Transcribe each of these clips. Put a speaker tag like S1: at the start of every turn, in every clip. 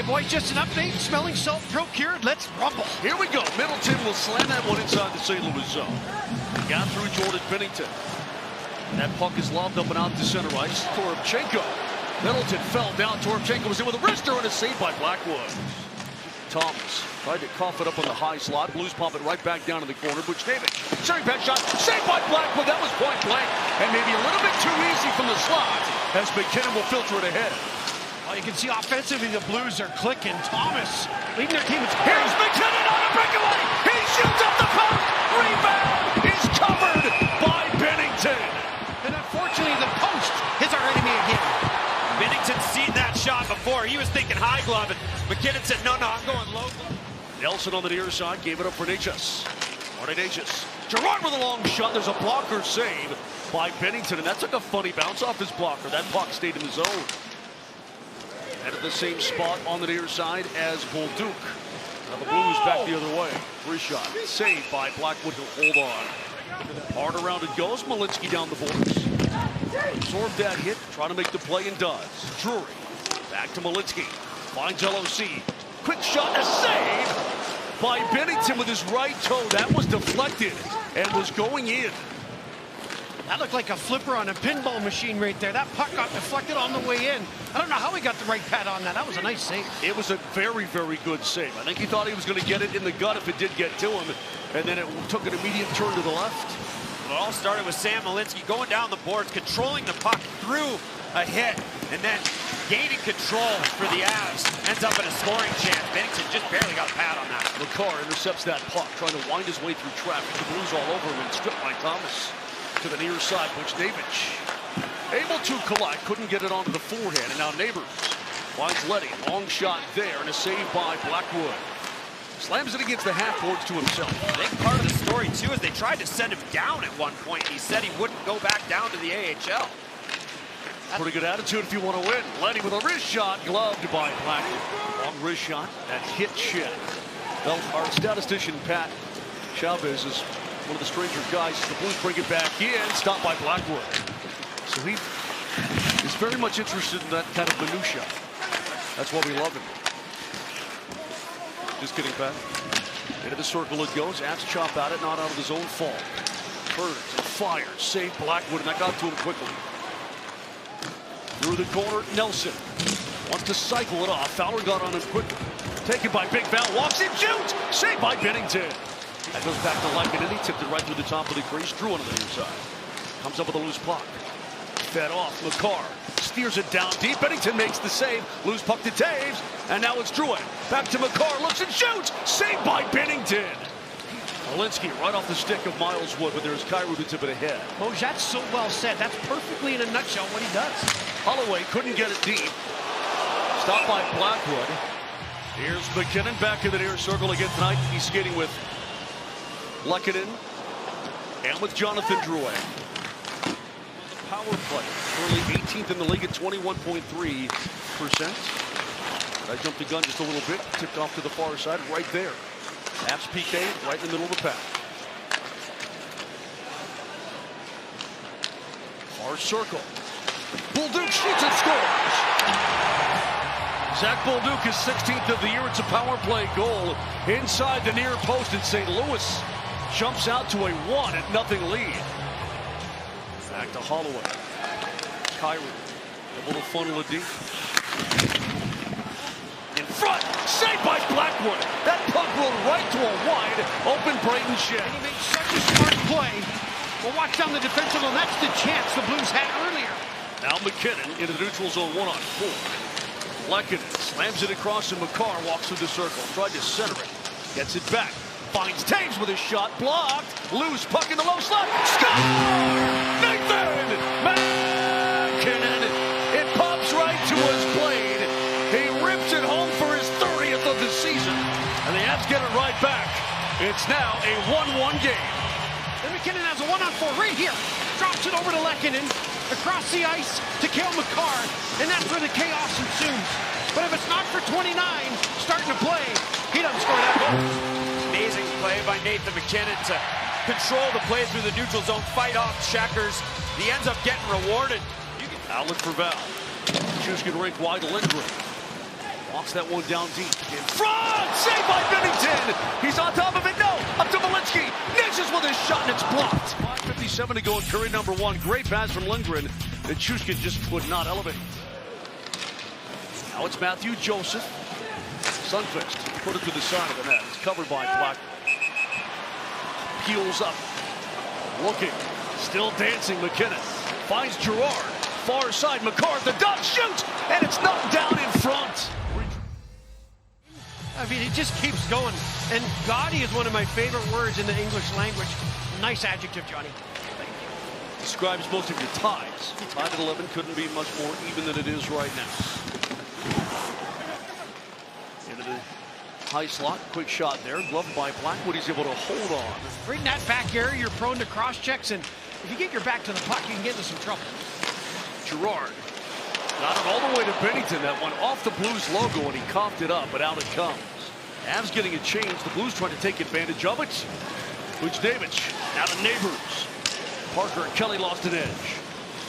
S1: boys, just an update. Smelling salt procured. Let's rumble.
S2: Here we go. Middleton will slam that one inside the St. Louis zone. Got through Jordan Binnington. That puck is lobbed up and out to center ice. Toropchenko. Middleton fell down. Toropchenko was in with a wrister and a save by Blackwood. Thomas tried to cough it up on the high slot. Blues pump it right back down in the corner. Buchnevich, sharing back shot, saved by Blackwood. That was point blank, and maybe a little bit too easy from the slot as McKinnon will filter it ahead.
S1: Well, you can see offensively the Blues are clicking. Thomas leading their team.
S2: Here's McKinnon on a breakaway. He shoots up the puck. Rebound is covered by Binnington.
S1: And unfortunately, the post is our enemy again.
S3: Binnington's seen that shot before. He was thinking high glove, and McKinnon said, no, I'm going low glove.
S2: Nelson on the near side gave it up for Natchez. Natchez. Gerard with a long shot. There's a blocker save by Binnington, and that took a funny bounce off his blocker. That puck stayed in the zone. And at the same spot on the near side as Bolduc. Now the Blues back the other way. Free shot. Saved by Blackwood. He'll hold on. Hard around it goes. Malinsky down the boards. Absorbed that hit. Trying to make the play and does. Drury. Back to Malinsky. Finds LOC. Quick shot. A save by Binnington with his right toe. That was deflected and was going in.
S1: That looked like a flipper on a pinball machine right there. That puck got deflected on the way in. I don't know how he got the right pad on that. That was a nice save.
S2: It was a very, very good save. I think he thought he was going to get it in the gut if it did get to him. And then it took an immediate turn to the left.
S3: It all started with Sam Malinsky going down the boards, controlling the puck through a hit, and then gaining control for the Avs. Ends up in a scoring chance. Binnington just barely got a pad on that.
S2: McCarr intercepts that puck, trying to wind his way through traffic. The Blues all over him and stripped by Thomas. To the near side, Buchnevich able to collect, couldn't get it onto the forehand, and now Neighbors finds Letty, long shot there, and a save by Blackwood. Slams it against the half boards to himself.
S3: I think part of the story too is they tried to send him down at one point. He said he wouldn't go back down to the AHL.
S2: Pretty good attitude if you want to win. Letty with a wrist shot, gloved by Blackwood. Long wrist shot, that hit Shed. Well, our statistician Pat Chavez is one of the stranger guys. The Blues bring it back in, stopped by Blackwood. So he is very much interested in that kind of minutia. That's why we love him. Just kidding, Pat. Into the circle it goes. Avs chop at it, not out of his own fault. Turns and fires, saved Blackwood, and that got to him quickly. Through the corner, Nelson wants to cycle it off. Fowler got on him quickly. Taken by Big Val, walks in, shoots, saved by Binnington. That goes back to Lehkonen. He tipped it right through the top of the crease. Drew on the near side. Comes up with a loose puck. Fed off. McCarr steers it down deep. Binnington makes the save. Loose puck to Taves. And now it's Drouin. Back to McCarr. Looks and shoots. Saved by Binnington. Malinsky right off the stick of Miles Wood, but there's Kyrou to tip it ahead.
S1: Moj, that's so well said. That's perfectly in a nutshell what he does.
S2: Holloway couldn't get it deep. Stopped by Blackwood. Here's McKinnon back in the near circle again tonight. He's skating with Lehkonen and with Jonathan Drouin. The power play, early 18th in the league at 21.3%. I jumped the gun just a little bit, tipped off to the far side, right there. Avs PK right in the middle of the pack. Far circle. Bolduc shoots and scores. Zach Bolduc is 16th of the year. It's a power play goal inside the near post, and St. Louis jumps out to a 1-0 lead. Back to Holloway. Kyrou. A little funnel of deep. In front. Saved by Blackwood. That puck rolled right to a wide open Brayden Shed.
S1: And he made such a smart play. Well, watch down the defensive zone. That's the chance the Blues had earlier.
S2: Now McKinnon into the neutral zone 1-on-4. Lehkonen slams it across, and McCarr walks through the circle. Tried to center it. Gets it back. Finds Taves with a shot. Blocked. Loose puck in the low slot. Score! Nathan McKinnon. It pops right to his blade. He rips it home for his 30th of the season. And the Avs get it right back. It's now a 1-1 game.
S1: And McKinnon has a 1-on-4 right here. Drops it over to Lehkonen. Across the ice to Cale Makar, and that's where the chaos ensues. But if it's not for 29 starting to play, he doesn't score that goal.
S3: Amazing play by Nathan McKinnon to control the play through the neutral zone, fight off checkers. He ends up getting rewarded.
S2: Outlet for Val. Shushkin rink wide to Lindgren. Walks that one down deep. In front! Saved by Binnington! He's on top of it. No! Up to Malinsky. Nishes with his shot, and it's blocked. 5:57 to go in period number 1. Great pass from Lindgren. And Chushkin just would not elevate. Now it's Matthew Joseph. Sundqvist put it to the side of the net. It's covered by Black. Peels up. Looking. Still dancing. McKinnon. Finds Gerard. Far side. McCarr. The dot shoots. And it's knocked down in front.
S1: I mean, it just keeps going. And gaudy is one of my favorite words in the English language. Nice adjective, Johnny.
S2: Describes most of your ties. Tied at 11 couldn't be much more even than it is right now. Into the high slot. Quick shot there. Gloved by Blackwood. He's able to hold on.
S1: Right in that back area, you're prone to cross checks. And if you get your back to the puck, you can get into some trouble.
S2: Gerard got it all the way to Binnington. That went off the Blues logo and he coughed it up, but out it comes. Avs getting a change. The Blues trying to take advantage of it. Buchnevich now to Neighbors. Parker and Kelly lost an edge.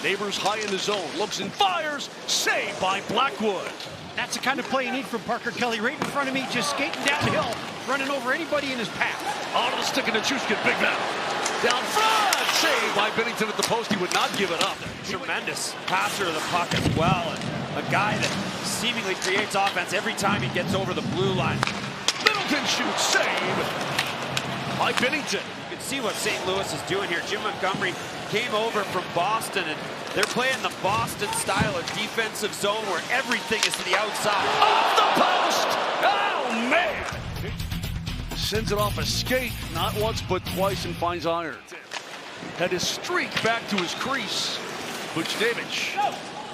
S2: Neighbors high in the zone. Looks and fires. Saved by Blackwood.
S1: That's the kind of play you need from Parker Kelly right in front of me, just skating downhill, running over anybody in his path.
S2: Onto the stick of Nichushkin. Big man. Down front. Saved by Binnington at the post. He would not give it up.
S3: Tremendous passer of the puck as well. And a guy that seemingly creates offense every time he gets over the blue line.
S2: Middleton shoots. Save by Binnington.
S3: You can see what St. Louis is doing here. Jim Montgomery came over from Boston, and they're playing the Boston style of defensive zone where everything is to the outside.
S2: Off the post! Oh, man! Sends it off a skate, not once but twice, and finds iron. Had his streak back to his crease. Buchnevich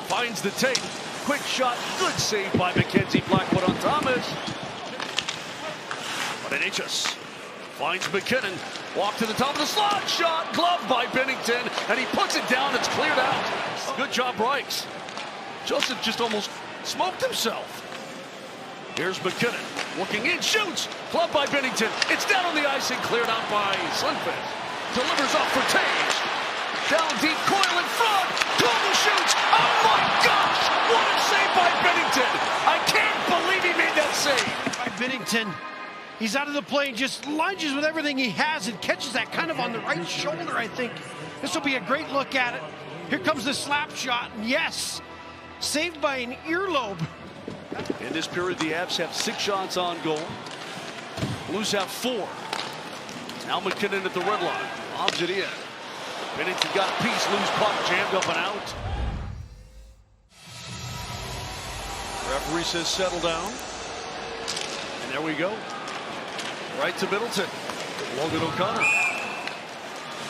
S2: finds the tape. Quick shot, good save by Mackenzie Blackwood on Thomas. But Nichus finds McKinnon. Walk to the top of the slot. Shot gloved by Binnington. And he puts it down. It's cleared out. Good job, Bryce. Joseph just almost smoked himself. Here's McKinnon. Looking in. Shoots. Gloved by Binnington. It's down on the ice and cleared out by Sundqvist. Delivers off for Tage. Down deep. Coyle in front. Golden shoots. Oh my gosh. What a save by Binnington. I can't believe he made that save.
S1: By Binnington. He's out of the play and just lunges with everything he has and catches that kind of on the right shoulder, I think. This will be a great look at it. Here comes the slap shot, and yes, saved by an earlobe.
S2: In this period, the Avs have 6 shots on goal. Blues have 4. Now McKinnon at the red line. Lobs it in. Binnington got a piece, loose puck, jammed up and out. Referee says settle down. And there we go. Right to Middleton. Logan O'Connor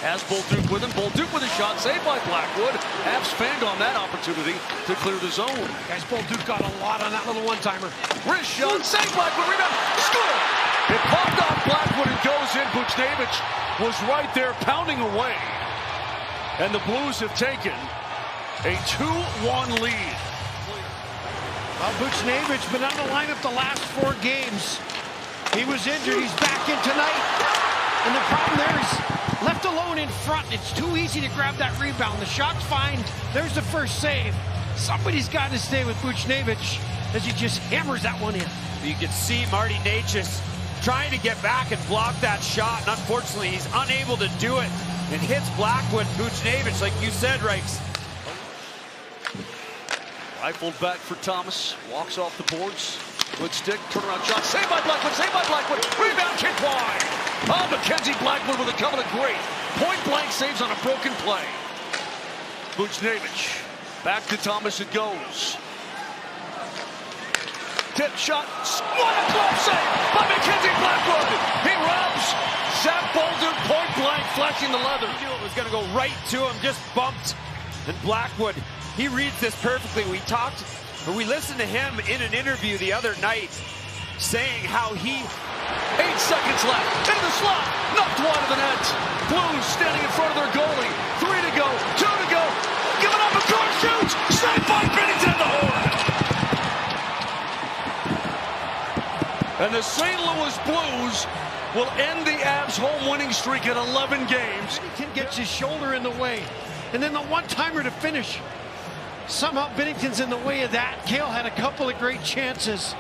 S2: has Bolduc with him. Bolduc with a shot saved by Blackwood. Avs fanned on that opportunity to clear the zone.
S1: Guys, Bolduc got a lot on that little one-timer.
S2: Wrist shot, saved Blackwood, rebound, score! It popped off Blackwood and goes in. Buchnevich was right there pounding away. And the Blues have taken a 2-1 lead.
S1: Well, Buchnevich been out of the lineup the last 4 games. He was injured. He's back in tonight. And the problem there is left alone in front. It's too easy to grab that rebound. The shot's fine. There's the first save. Somebody's got to stay with Buchnevich as he just hammers that one in.
S3: You can see Marty Necas trying to get back and block that shot. And unfortunately, he's unable to do it. And hits Blackwood. Buchnevich, like you said, Reichs.
S2: Rifled back for Thomas. Walks off the boards. Good stick, turnaround shot, saved by Blackwood, rebound kick wide. Oh, Mackenzie Blackwood with a couple of great point-blank saves on a broken play. Buchnevich, back to Thomas it goes. Tip shot, what a glove save by Mackenzie Blackwood. He rubs Zach Bolduc point-blank, flashing the leather.
S3: He knew it was going to go right to him, just bumped. And Blackwood, he reads this perfectly. We listened to him in an interview the other night saying how he...
S2: 8 seconds left. Into the slot. Knocked wide of the net. Blues standing in front of their goalie. 3 to go. 2 to go. Give it up. McCarr shoots. Saved by Binnington the horn. And the St. Louis Blues will end the Avs' home winning streak at 11 games.
S1: Binnington gets his shoulder in the way. And then the one-timer to finish. Somehow Binnington's in the way of that. Cale had a couple of great chances.